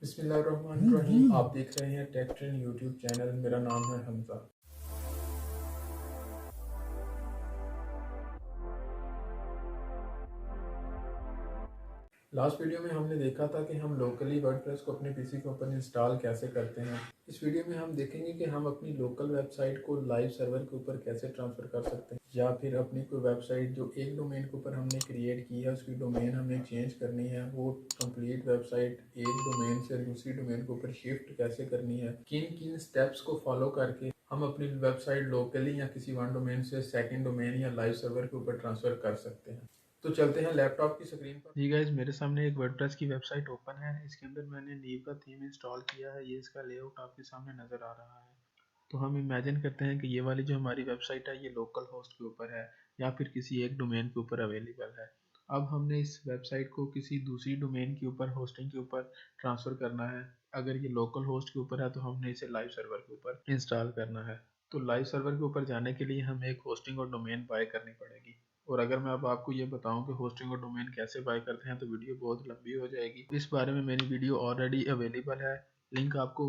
बिस्मिल्लाहिर्रहमानिर्रहीम। आप देख रहे हैं टेक ट्रेंड यूट्यूब चैनल। मेरा नाम है हमजा। लास्ट वीडियो में हमने देखा था कि हम लोकली वर्डप्रेस को अपने पीसी के ऊपर इंस्टॉल कैसे करते हैं। इस वीडियो में हम देखेंगे कि हम अपनी लोकल वेबसाइट को लाइव सर्वर के ऊपर कैसे ट्रांसफ़र कर सकते हैं, या फिर अपनी कोई वेबसाइट जो एक डोमेन के ऊपर हमने क्रिएट की है उसकी डोमेन हमने चेंज करनी है, वो कंप्लीट वेबसाइट एक डोमेन से दूसरी डोमेन के ऊपर शिफ्ट कैसे करनी है, किन किन स्टेप्स को फॉलो करके हम अपनी वेबसाइट लोकली या किसी वन डोमेन से सेकेंड डोमेन या लाइव सर्वर के ऊपर ट्रांसफ़र कर सकते हैं। तो चलते हैं लैपटॉप की स्क्रीन पर। जी गाइस, मेरे सामने एक वर्डप्रेस की वेबसाइट ओपन है। इसके अंदर मैंने नीव का थीम इंस्टॉल किया है। ये इसका लेआउट आपके सामने नज़र आ रहा है। तो हम इमेजिन करते हैं कि ये वाली जो हमारी वेबसाइट है ये लोकल होस्ट के ऊपर है या फिर किसी एक डोमेन के ऊपर अवेलेबल है। अब हमने इस वेबसाइट को किसी दूसरी डोमेन के ऊपर, होस्टिंग के ऊपर ट्रांसफ़र करना है। अगर ये लोकल होस्ट के ऊपर है तो हमने इसे लाइव सर्वर के ऊपर इंस्टॉल करना है। तो लाइव सर्वर के ऊपर जाने के लिए हमें एक होस्टिंग और डोमेन बाय करनी पड़ेगी। और अगर मैं अब आपको ये बताऊं कि होस्टिंग और डोमेन कैसे बाय करते हैं तो वीडियो बहुत लंबी हो जाएगी। इस बारे में मेरी वीडियो ऑलरेडी अवेलेबल है, लिंक आपको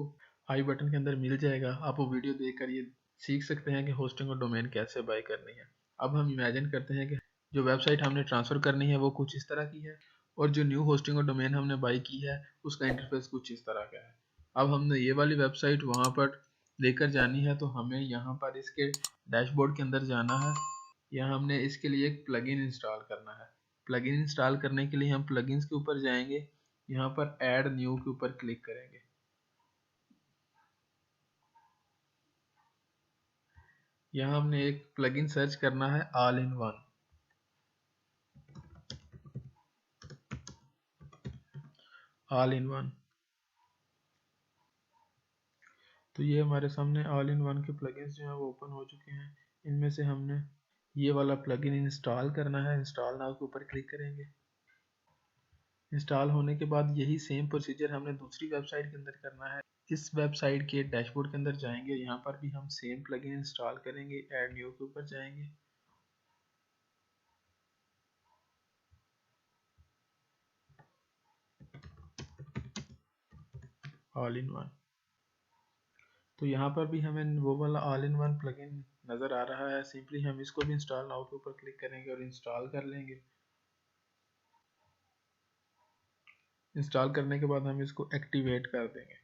आई बटन के अंदर मिल जाएगा। आप वो वीडियो देखकर ये सीख सकते हैं कि होस्टिंग और डोमेन कैसे बाय करनी है। अब हम इमेजिन करते हैं कि जो वेबसाइट हमने ट्रांसफ़र करनी है वो कुछ इस तरह की है, और जो न्यू होस्टिंग और डोमेन हमने बाय की है उसका इंटरफेस कुछ इस तरह का है। अब हमने ये वाली वेबसाइट वहाँ पर लेकर जानी है, तो हमें यहाँ पर इसके डैशबोर्ड के अंदर जाना है। यहाँ हमने इसके लिए एक प्लगइन इंस्टॉल करना है। प्लगइन इंस्टॉल करने के लिए हम प्लगइन्स के ऊपर जाएंगे, यहाँ पर ऐड न्यू के ऊपर क्लिक करेंगे। यहाँ हमने एक प्लगइन सर्च करना है, all in one. All in one, तो ये हमारे सामने ऑल इन वन के प्लगइन्स जो हैं वो ओपन हो चुके हैं। इनमें से हमने ये वाला प्लगइन इंस्टॉल करना है। इंस्टॉल नाउ के ऊपर क्लिक करेंगे। इंस्टॉल होने के बाद यही सेम प्रोसीजर हमने दूसरी वेबसाइट के अंदर करना है। इस वेबसाइट के डैशबोर्ड के अंदर जाएंगे, यहाँ पर भी हम सेम प्लगइन इंस्टॉल करेंगे। ऐड न्यू के ऊपर जाएंगे। ऑल इन वन, तो यहाँ पर भी हमें वो वाला ऑल इन वन प्लगइन नज़र आ रहा है। सिंपली हम इसको भी इंस्टॉल नाउ के ऊपर क्लिक करेंगे और इंस्टॉल कर लेंगे। इंस्टॉल करने के बाद हम इसको एक्टिवेट कर देंगे।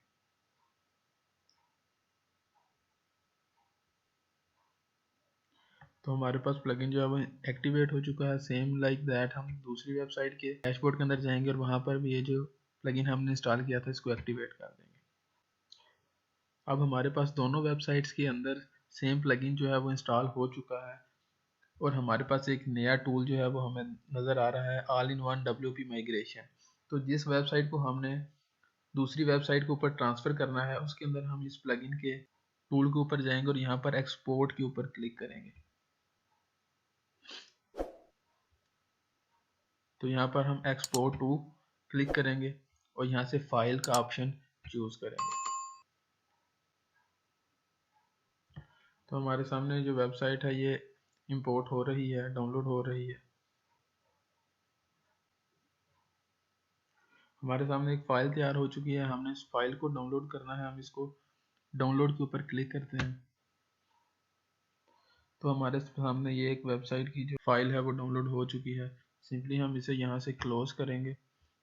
तो हमारे पास प्लगइन जो है वो एक्टिवेट हो चुका है। सेम लाइक दैट हम दूसरी वेबसाइट के डैशबोर्ड के अंदर जाएंगे और वहाँ पर भी ये जो प्लगइन हमने इंस्टॉल किया था इसको एक्टिवेट कर देंगे। अब हमारे पास दोनों वेबसाइट्स के अंदर सेम प्लगइन जो है वो इंस्टॉल हो चुका है, और हमारे पास एक नया टूल जो है वो हमें नज़र आ रहा है, all in one WP migration. तो जिस वेबसाइट को हमने दूसरी वेबसाइट के ऊपर ट्रांसफ़र करना है उसके अंदर हम इस प्लगइन के टूल के ऊपर जाएंगे और यहाँ पर एक्सपोर्ट के ऊपर क्लिक करेंगे। तो यहाँ पर हम एक्सपोर्ट टू क्लिक करेंगे और यहाँ से फाइल का ऑप्शन चूज़ करेंगे। तो हमारे सामने जो वेबसाइट है ये इंपोर्ट हो रही है, डाउनलोड हो रही है। हमारे सामने एक फ़ाइल तैयार हो चुकी है। हमने इस फाइल को डाउनलोड करना है। हम इसको डाउनलोड के ऊपर क्लिक करते हैं। तो हमारे सामने ये एक वेबसाइट की जो फाइल है वो डाउनलोड हो चुकी है। सिंपली हम इसे यहाँ से क्लोज करेंगे।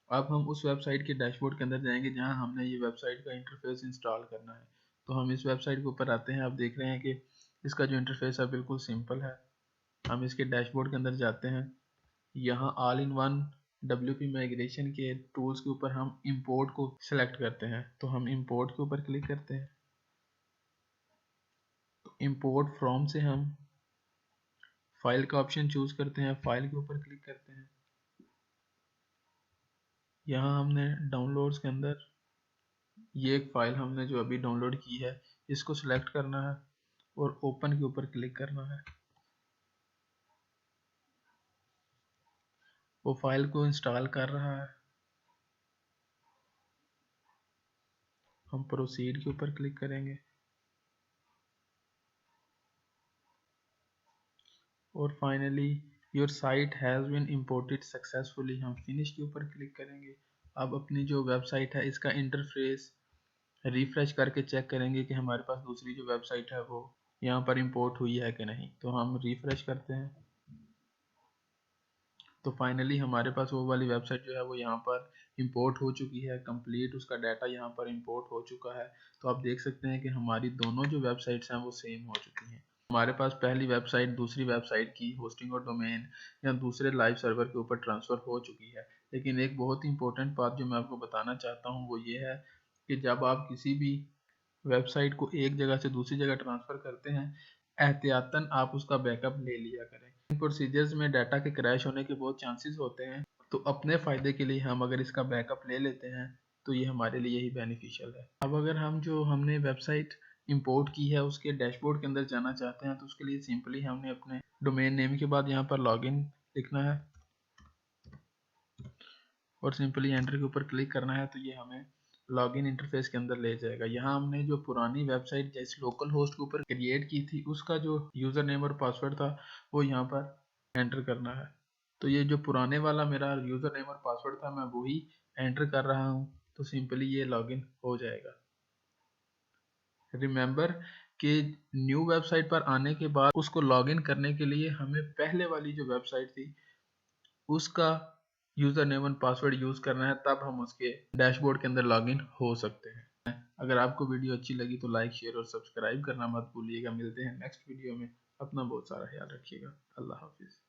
अब हम उस वेबसाइट के डैशबोर्ड के अंदर जाएंगे जहाँ हमने ये वेबसाइट का इंटरफेस इंस्टॉल करना है। तो हम इस वेबसाइट के ऊपर आते हैं। आप देख रहे हैं कि इसका जो इंटरफेस है बिल्कुल सिंपल है। हम इसके डैशबोर्ड के अंदर जाते हैं। यहाँ all in one WP migration के टूल्स के ऊपर हम इंपोर्ट को सिलेक्ट करते हैं। तो हम इंपोर्ट के ऊपर क्लिक करते हैं। तो इंपोर्ट फ्रॉम से हम फाइल का ऑप्शन चूज करते हैं। फाइल के ऊपर क्लिक करते हैं। यहाँ हमने डाउनलोड्स के अंदर ये एक फ़ाइल हमने जो अभी डाउनलोड की है इसको सिलेक्ट करना है और ओपन के ऊपर क्लिक करना है। वो फाइल को इंस्टॉल कर रहा है। हम प्रोसीड के ऊपर क्लिक करेंगे और finally your site has been imported successfully हम फिनिश के ऊपर क्लिक करेंगे। अब अपनी जो वेबसाइट है इसका इंटरफेस रिफ्रेश करके चेक करेंगे कि हमारे पास दूसरी जो वेबसाइट है वो यहाँ पर इंपोर्ट हुई है कि नहीं। तो हम रिफ्रेश करते हैं तो फाइनली हमारे पास वो वाली वेबसाइट जो है वो यहाँ पर इंपोर्ट हो चुकी है, कंप्लीट उसका डाटा यहाँ पर इंपोर्ट हो चुका है। तो आप देख सकते हैं कि हमारी दोनों जो वेबसाइट्स हैं वो सेम हो चुकी हैं। हमारे पास पहली वेबसाइट दूसरी वेबसाइट की होस्टिंग और डोमेन या दूसरे लाइव सर्वर के ऊपर ट्रांसफ़र हो चुकी है। लेकिन एक बहुत ही इंपॉर्टेंट बात जो मैं आपको बताना चाहता हूँ वो ये है कि जब आप किसी भी वेबसाइट को एक जगह से दूसरी जगह ट्रांसफ़र करते हैं, एहतियातन आप उसका बैकअप ले लिया करें। इन प्रोसीजर्स में डाटा के क्रैश होने के बहुत चांसेस होते हैं, तो अपने फ़ायदे के लिए हम अगर इसका बैकअप ले लेते हैं तो ये हमारे लिए ही बेनिफिशियल है। अब अगर हम जो हमने वेबसाइट इंपोर्ट की है उसके डैशबोर्ड के अंदर जाना चाहते हैं तो उसके लिए सिंपली हमने अपने डोमेन नेम के बाद यहाँ पर लॉगिन लिखना है और सिंपली एंटर के ऊपर क्लिक करना है। तो ये हमें लॉगिन इंटरफेस के अंदर ले जाएगा। यहाँ हमने जो पुरानी वेबसाइट जैसे लोकल होस्ट के ऊपर क्रिएट की थी उसका जो यूज़र नेम और पासवर्ड था वो यहाँ पर एंटर करना है। तो ये जो पुराने वाला मेरा यूज़र नेम और पासवर्ड था मैं वही एंटर कर रहा हूँ, तो सिंपली ये लॉगिन हो जाएगा। रिमेंबर कि न्यू वेबसाइट पर आने के बाद उसको लॉगिन करने के लिए हमें पहले वाली जो वेबसाइट थी उसका यूज़र नेम और पासवर्ड यूज़ करना है, तब हम उसके डैशबोर्ड के अंदर लॉगिन हो सकते हैं। अगर आपको वीडियो अच्छी लगी तो लाइक शेयर और सब्सक्राइब करना मत भूलिएगा। मिलते हैं नेक्स्ट वीडियो में। अपना बहुत सारा ख्याल रखिएगा। अल्लाह हाफिज़।